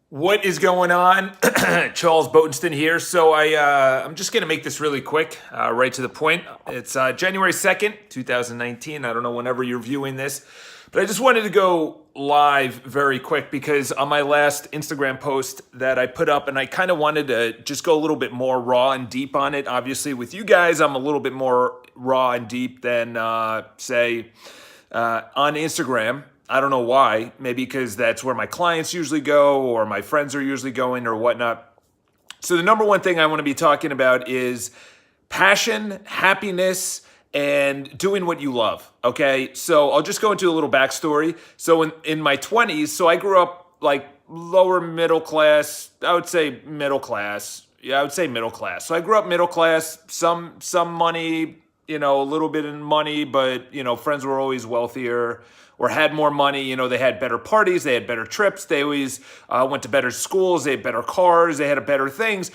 What is going on? Charles Botensten here. I'm just going to make this really quick, right to the point. It's January 2nd, 2019. I don't know whenever you're viewing this, but I just wanted to go live very quick because on my last Instagram post that I put up, and I kind of wanted to just go a little bit more raw and deep on it. Obviously, with you guys, I'm a little bit more raw and deep than, say, on Instagram. I don't know why. Maybe because that's where my clients usually go or my friends are usually going or whatnot. So the number one thing I want to be talking about is passion, happiness, and doing what you love. Okay. So I'll just go into a little backstory. So in my 20s, so I grew up like lower middle class. I would say middle class. Yeah, I would say middle class. So I grew up middle class, some money, a little bit in money, but friends were always wealthier or had more money. They had better parties, they had better trips, they always went to better schools, they had better cars, they had better things.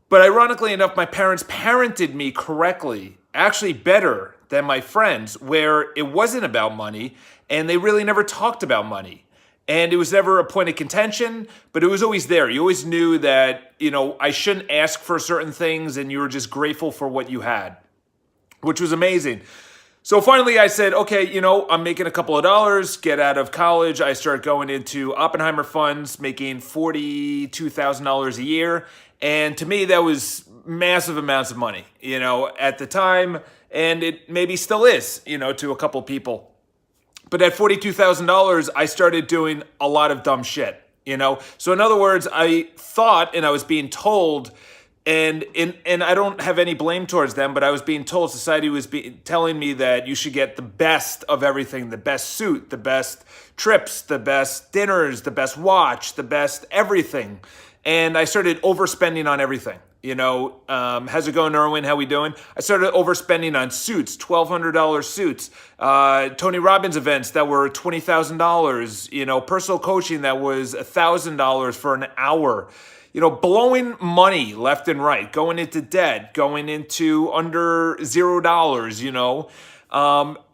But ironically enough, my parents parented me correctly, actually better than my friends, where it wasn't about money and they really never talked about money. And it was never a point of contention, but it was always there. You always knew that, I shouldn't ask for certain things and you were just grateful for what you had, which was amazing. So finally I said, okay, I'm making a couple of dollars, get out of college. I start going into Oppenheimer funds, making $42,000 a year. And to me, that was massive amounts of money, at the time. And it maybe still is, to a couple of people. But at $42,000, I started doing a lot of dumb shit, So in other words, I thought and I was being told, and I don't have any blame towards them, but I was being told, society was telling me that you should get the best of everything, the best suit, the best trips, the best dinners, the best watch, the best everything. And I started overspending on everything. How's it going, Erwin? How we doing? I started overspending on suits, $1,200 suits, Tony Robbins events that were $20,000, personal coaching that was $1,000 for an hour. Blowing money left and right, going into debt, going into under $0,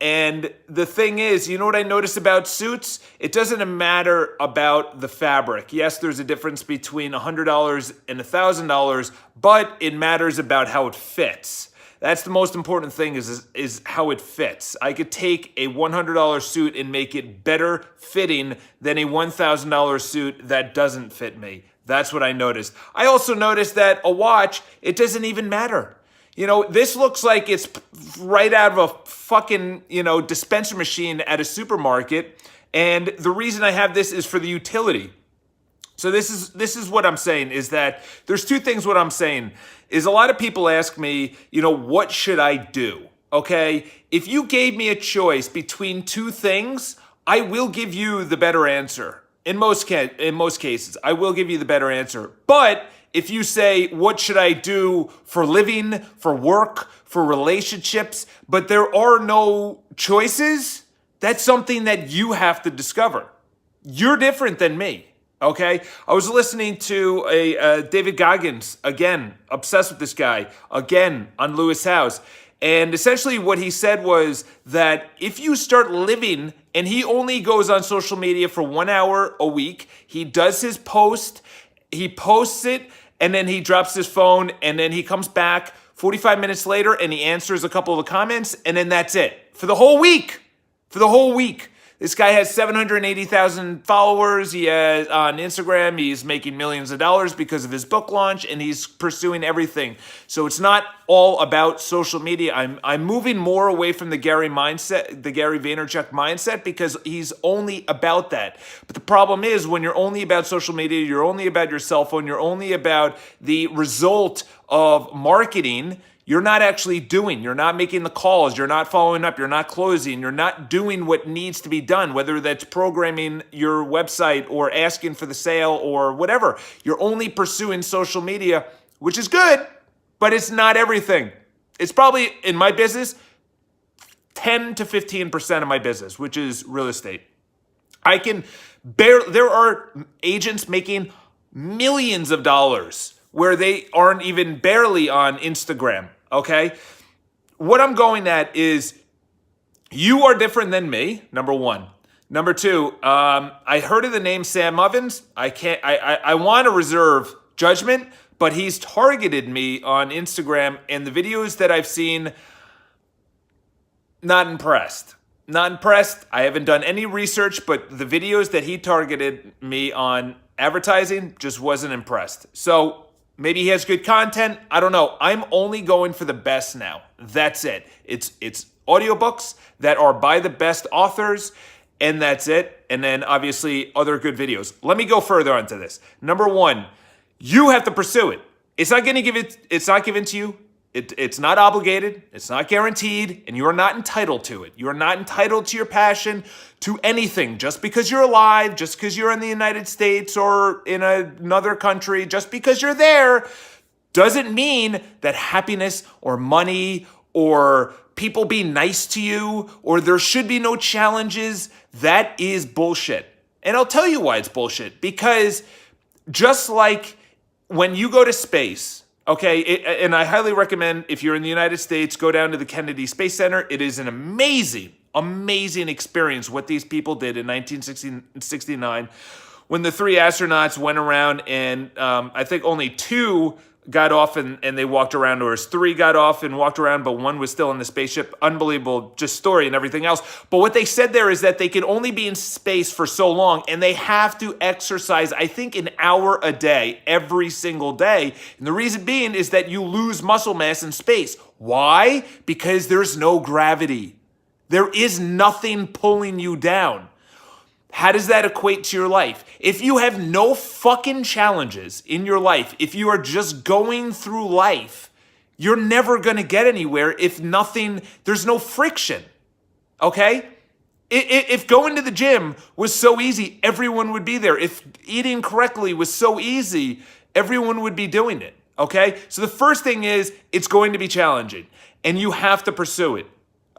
and the thing is, what I noticed about suits? It doesn't matter about the fabric. Yes, there's a difference between $100 and $1,000, but it matters about how it fits. That's the most important thing is how it fits. I could take a $100 suit and make it better fitting than a $1,000 suit that doesn't fit me. That's what I noticed. I also noticed that a watch, it doesn't even matter. This looks like it's right out of a fucking, dispenser machine at a supermarket. And the reason I have this is for the utility. So this is what I'm saying is that there's two things. What I'm saying is a lot of people ask me, what should I do? Okay. If you gave me a choice between two things, I will give you the better answer. In most cases, I will give you the better answer. But if you say, what should I do for living, for work, for relationships, but there are no choices, that's something that you have to discover. You're different than me, okay? I was listening to a David Goggins, again, obsessed with this guy, again, on Lewis House. And essentially what he said was that if you start living, and he only goes on social media for 1 hour a week, he does his post, he posts it, and then he drops his phone, and then he comes back 45 minutes later and he answers a couple of the comments, and then that's it. For the whole week. For the whole week. This guy has 780,000 followers. He has on Instagram. He's making millions of dollars because of his book launch, and he's pursuing everything. So it's not all about social media. I'm moving more away from the Gary Vaynerchuk mindset, because he's only about that. But the problem is, when you're only about social media, you're only about your cell phone, you're only about the result of marketing. You're not actually doing, you're not making the calls, you're not following up, you're not closing, you're not doing what needs to be done, whether that's programming your website or asking for the sale or whatever. You're only pursuing social media, which is good, but it's not everything. It's probably, in my business, 10 to 15% of my business, which is real estate. There are agents making millions of dollars where they aren't even barely on Instagram, okay? What I'm going at is, you are different than me, number one. Number two, I heard of the name Sam Ovens. I want to reserve judgment, but he's targeted me on Instagram, and the videos that I've seen, not impressed. Not impressed. I haven't done any research, but the videos that he targeted me on advertising, just wasn't impressed. So maybe he has good content. I don't know. I'm only going for the best now. That's it. It's audiobooks that are by the best authors, and that's it. And then obviously other good videos. Let me go further onto this. Number one, you have to pursue it. It's not given to you. It's not obligated. It's not guaranteed. And you are not entitled to it. You are not entitled to your passion, to anything. Just because you're alive, just because you're in the United States or in another country, just because you're there, doesn't mean that happiness or money or people being nice to you or there should be no challenges. That is bullshit. And I'll tell you why it's bullshit. Because just like when you go to space, okay, and I highly recommend, if you're in the United States, go down to the Kennedy Space Center. It is an amazing, amazing experience what these people did in 1969 when the three astronauts went around, and I think only two got off and they walked around, or three got off and walked around, but one was still in the spaceship. Unbelievable, just story and everything else. But what they said there is that they can only be in space for so long, and they have to exercise, I think, an hour a day, every single day. And the reason being is that you lose muscle mass in space. Why? Because there's no gravity. There is nothing pulling you down. How does that equate to your life? If you have no fucking challenges in your life, if you are just going through life, you're never going to get anywhere if there's no friction, okay? If going to the gym was so easy, everyone would be there. If eating correctly was so easy, everyone would be doing it, okay? So the first thing is, it's going to be challenging, and you have to pursue it.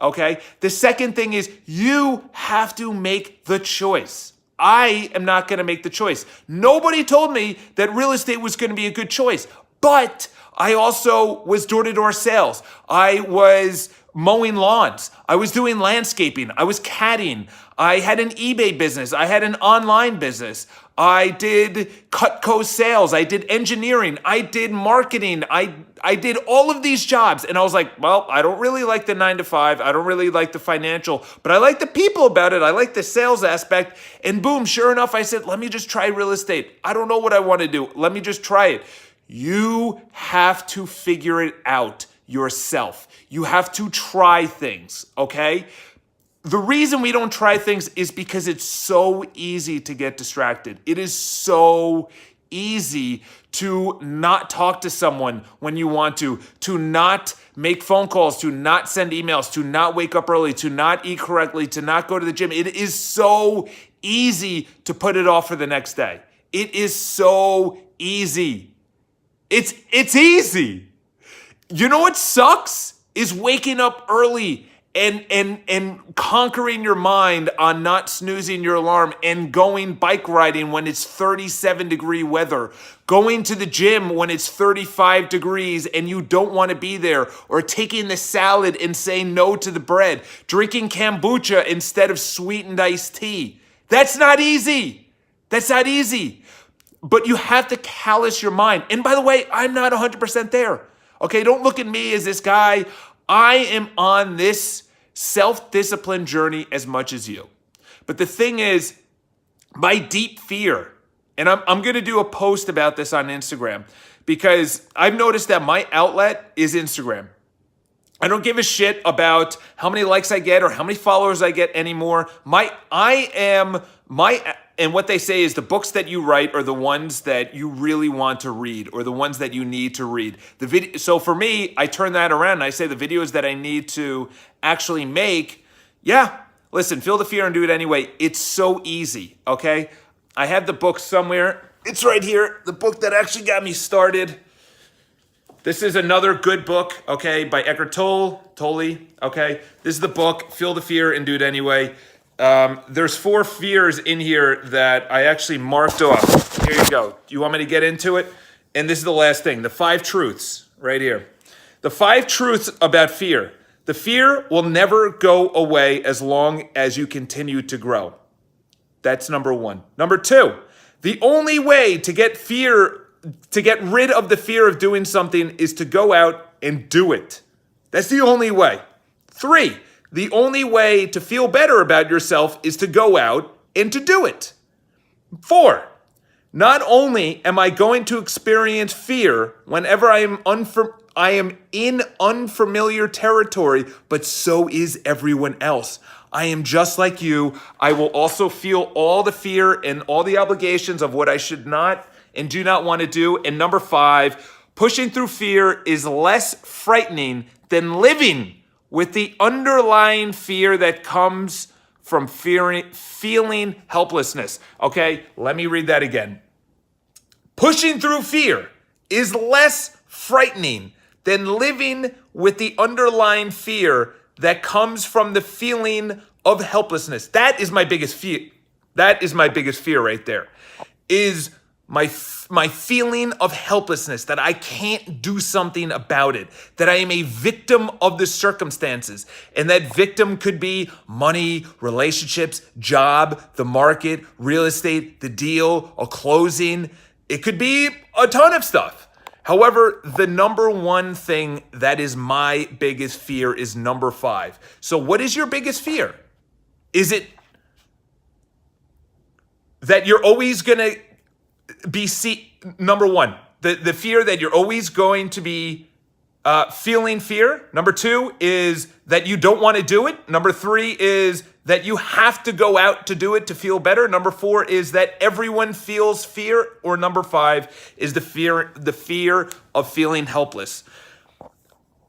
Okay? The second thing is you have to make the choice. I am not going to make the choice. Nobody told me that real estate was going to be a good choice, but I also was door-to-door sales. I was mowing lawns. I was doing landscaping. I was caddying. I had an eBay business. I had an online business. I did Cutco sales. I did engineering. I did marketing. I did all of these jobs. And I was like, well, I don't really like the 9-to-5. I don't really like the financial, but I like the people about it. I like the sales aspect. And boom, sure enough, I said, let me just try real estate. I don't know what I want to do. Let me just try it. You have to figure it out yourself. You have to try things, okay? The reason we don't try things is because it's so easy to get distracted. It is so easy to not talk to someone when you want to not make phone calls, to not send emails, to not wake up early, to not eat correctly, to not go to the gym. It is so easy to put it off for the next day. It is so easy. It's easy. You know what sucks? Is waking up early and conquering your mind on not snoozing your alarm and going bike riding when it's 37-degree weather, going to the gym when it's 35 degrees and you don't want to be there, or taking the salad and saying no to the bread, drinking kombucha instead of sweetened iced tea. That's not easy. That's not easy. But you have to callous your mind. And by the way, I'm not 100% there. Okay, don't look at me as this guy. I am on this self-discipline journey as much as you. But the thing is, my deep fear, and I'm going to do a post about this on Instagram, because I've noticed that my outlet is Instagram. I don't give a shit about how many likes I get or how many followers I get anymore. And what they say is the books that you write are the ones that you really want to read, or the ones that you need to read. So for me, I turn that around and I say the videos that I need to actually make, listen, feel the fear and do it anyway. It's so easy, okay? I have the book somewhere. It's right here, the book that actually got me started. This is another good book, okay, by Eckhart Tolle, okay? This is the book, Feel the Fear and Do It Anyway. There's 4 fears in here that I actually marked off. Here you go. You want me to get into it? And this is the last thing, the 5 truths right here. The 5 truths about fear. The fear will never go away as long as you continue to grow. That's number one. Number two, the only way to get rid of the fear of doing something is to go out and do it. That's the only way. Three, the only way to feel better about yourself is to go out and to do it. Four, not only am I going to experience fear whenever I am in unfamiliar territory, but so is everyone else. I am just like you. I will also feel all the fear and all the obligations of what I should not and do not want to do. And number five, pushing through fear is less frightening than living with the underlying fear that comes from feeling helplessness. Okay, let me read that again. Pushing through fear is less frightening than living with the underlying fear that comes from the feeling of helplessness. That is my biggest fear. That is my biggest fear right there. Is my feeling of helplessness, that I can't do something about it, that I am a victim of the circumstances. And that victim could be money, relationships, job, the market, real estate, the deal, a closing. It could be a ton of stuff. However, the number one thing that is my biggest fear is number five. So what is your biggest fear? Is it that you're always going to be number one, the fear that you're always going to be feeling fear? Number two is that you don't want to do it. Number three is that you have to go out to do it to feel better. Number four is that everyone feels fear. Or number five is the fear of feeling helpless.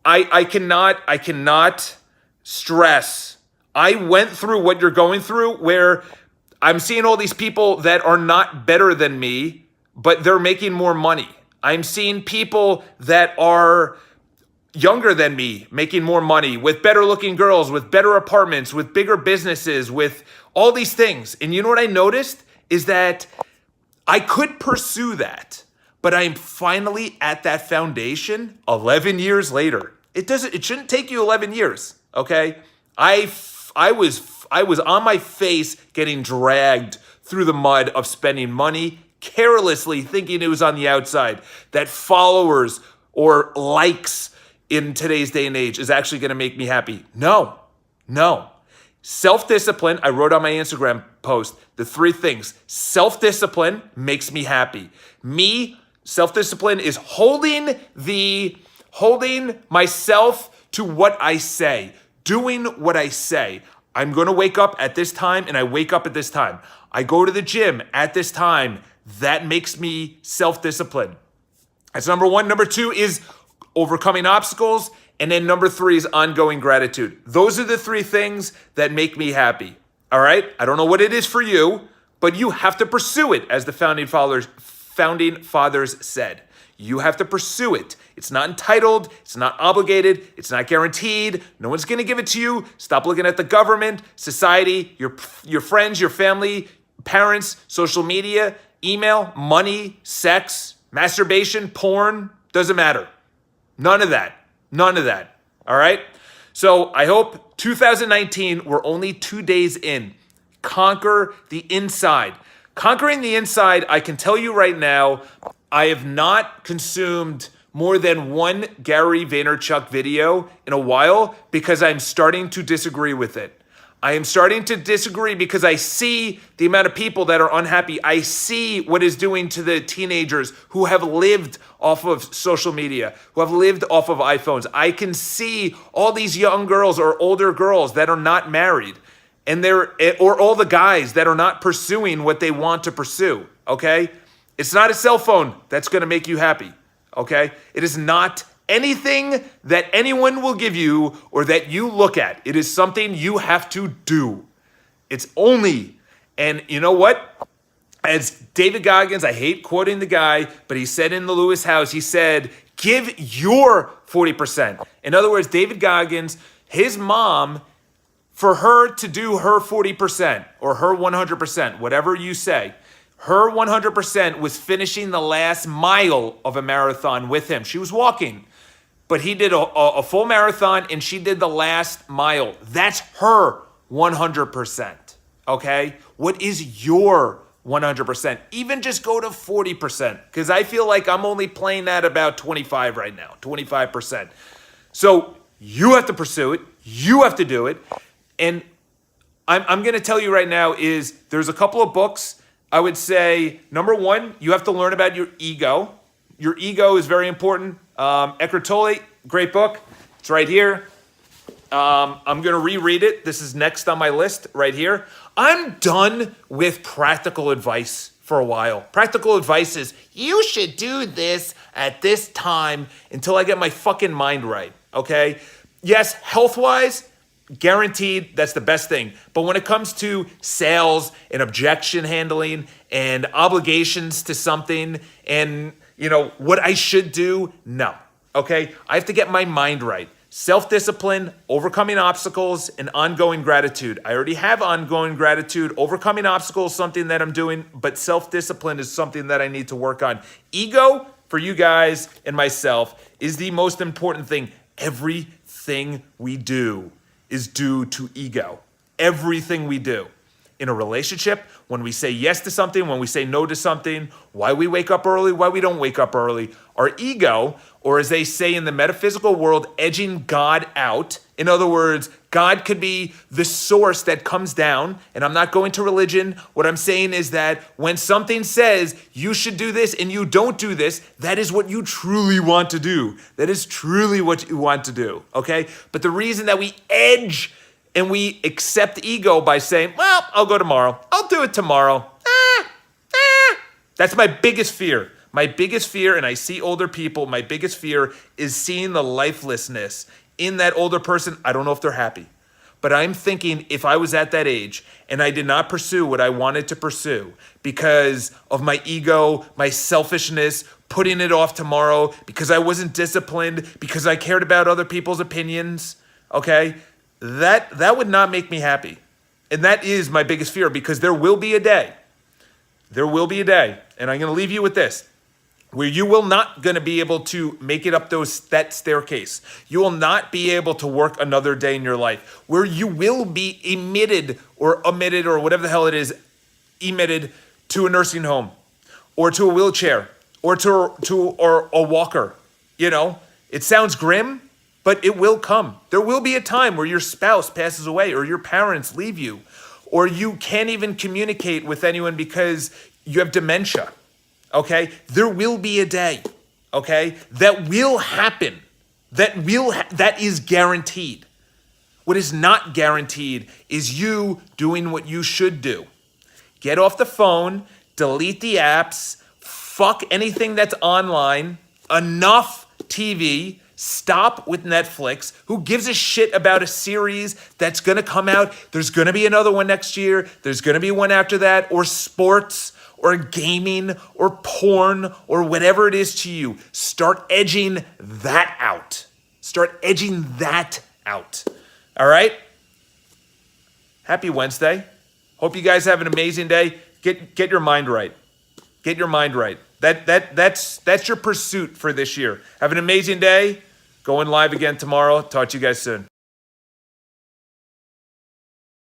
I cannot stress. I went through what you're going through, where I'm seeing all these people that are not better than me, but they're making more money. I'm seeing people that are younger than me making more money, with better looking girls, with better apartments, with bigger businesses, with all these things. And you know what I noticed is that I could pursue that, but I'm finally at that foundation 11 years later. It shouldn't take you 11 years, okay? I was on my face getting dragged through the mud of spending money carelessly, thinking it was on the outside, that followers or likes in today's day and age is actually going to make me happy. No. Self-discipline, I wrote on my Instagram post, the three things. Self-discipline makes me happy. Self-discipline is holding myself to what I say, doing what I say. I'm going to wake up at this time, and I wake up at this time. I go to the gym at this time. That makes me self-disciplined. That's number one. Number two is overcoming obstacles. And then number three is ongoing gratitude. Those are the three things that make me happy. All right? I don't know what it is for you, but you have to pursue it, as the founding fathers said. You have to pursue it. It's not entitled. It's not obligated. It's not guaranteed. No one's going to give it to you. Stop looking at the government, society, your friends, your family, parents, social media, email, money, sex, masturbation, porn. Doesn't matter. None of that. All right? So I hope 2019, we're only 2 days in. Conquer the inside. Conquering the inside, I can tell you right now, I have not consumed more than one Gary Vaynerchuk video in a while because I'm starting to disagree with it. I am starting to disagree because I see the amount of people that are unhappy. I see what it's doing to the teenagers who have lived off of social media, who have lived off of iPhones. I can see all these young girls or older girls that are not married, or all the guys that are not pursuing what they want to pursue, okay? It's not a cell phone that's going to make you happy, okay? It is not anything that anyone will give you or that you look at. It is something you have to do. It's only, and you know what? As David Goggins, I hate quoting the guy, but he said in the Lewis House, he said, give your 40%. In other words, David Goggins, his mom, for her to do her 40% or her 100%, whatever you say, her 100% was finishing the last mile of a marathon with him. She was walking, but he did a full marathon and she did the last mile. That's her 100%. okay? What is your 100%? Even just go to 40%, because I feel like I'm only playing at about 25 right now, 25%. So you have to pursue it. You have to do it. And I'm going to tell you right now is there's a couple of books. I would say, number one, you have to learn about your ego. Your ego is very important. Eckhart Tolle, great book. It's right here. I'm going to reread it. This is next on my list right here. I'm done with practical advice for a while. Practical advice is, you should do this at this time until I get my fucking mind right, okay? Yes, health-wise, guaranteed that's the best thing. But when it comes to sales and objection handling and obligations to something and, what I should do, no, okay? I have to get my mind right. Self-discipline, overcoming obstacles, and ongoing gratitude. I already have ongoing gratitude. Overcoming obstacles, something that I'm doing, but self-discipline is something that I need to work on. Ego, for you guys and myself, is the most important thing. Everything we do is due to ego. Everything we do. In a relationship, when we say yes to something, when we say no to something, why we wake up early, why we don't wake up early, our ego, or as they say in the metaphysical world, edging God out. In other words, God could be the source that comes down, and I'm not going to religion. What I'm saying is that when something says you should do this and you don't do this, that is what you truly want to do. That is truly what you want to do, okay? But the reason that we edge and we accept ego by saying, well, I'll go tomorrow. I'll do it tomorrow. That's my biggest fear. My biggest fear, and I see older people, my biggest fear is seeing the lifelessness in that older person. I don't know if they're happy. But I'm thinking if I was at that age and I did not pursue what I wanted to pursue because of my ego, my selfishness, putting it off tomorrow, because I wasn't disciplined, because I cared about other people's opinions, okay? That would not make me happy. And that is my biggest fear, because there will be a day, and I'm going to leave you with this, where you will not going to be able to make it up that staircase. You will not be able to work another day in your life, where you will be omitted or whatever the hell it is, emitted to a nursing home or to a wheelchair or to a walker. It sounds grim, but it will come. There will be a time where your spouse passes away or your parents leave you, or you can't even communicate with anyone because you have dementia. Okay, there will be a day, okay, that will happen. That is guaranteed. What is not guaranteed is you doing what you should do. Get off the phone, delete the apps, fuck anything that's online, enough TV, stop with Netflix. Who gives a shit about a series that's gonna come out? There's gonna be another one next year. There's gonna be one after that, or sports, or gaming, or porn, or whatever it is to you. Start edging that out. Start edging that out. All right? Happy Wednesday. Hope you guys have an amazing day. Get your mind right. Get your mind right. That's your pursuit for this year. Have an amazing day. Going live again tomorrow. Talk to you guys soon.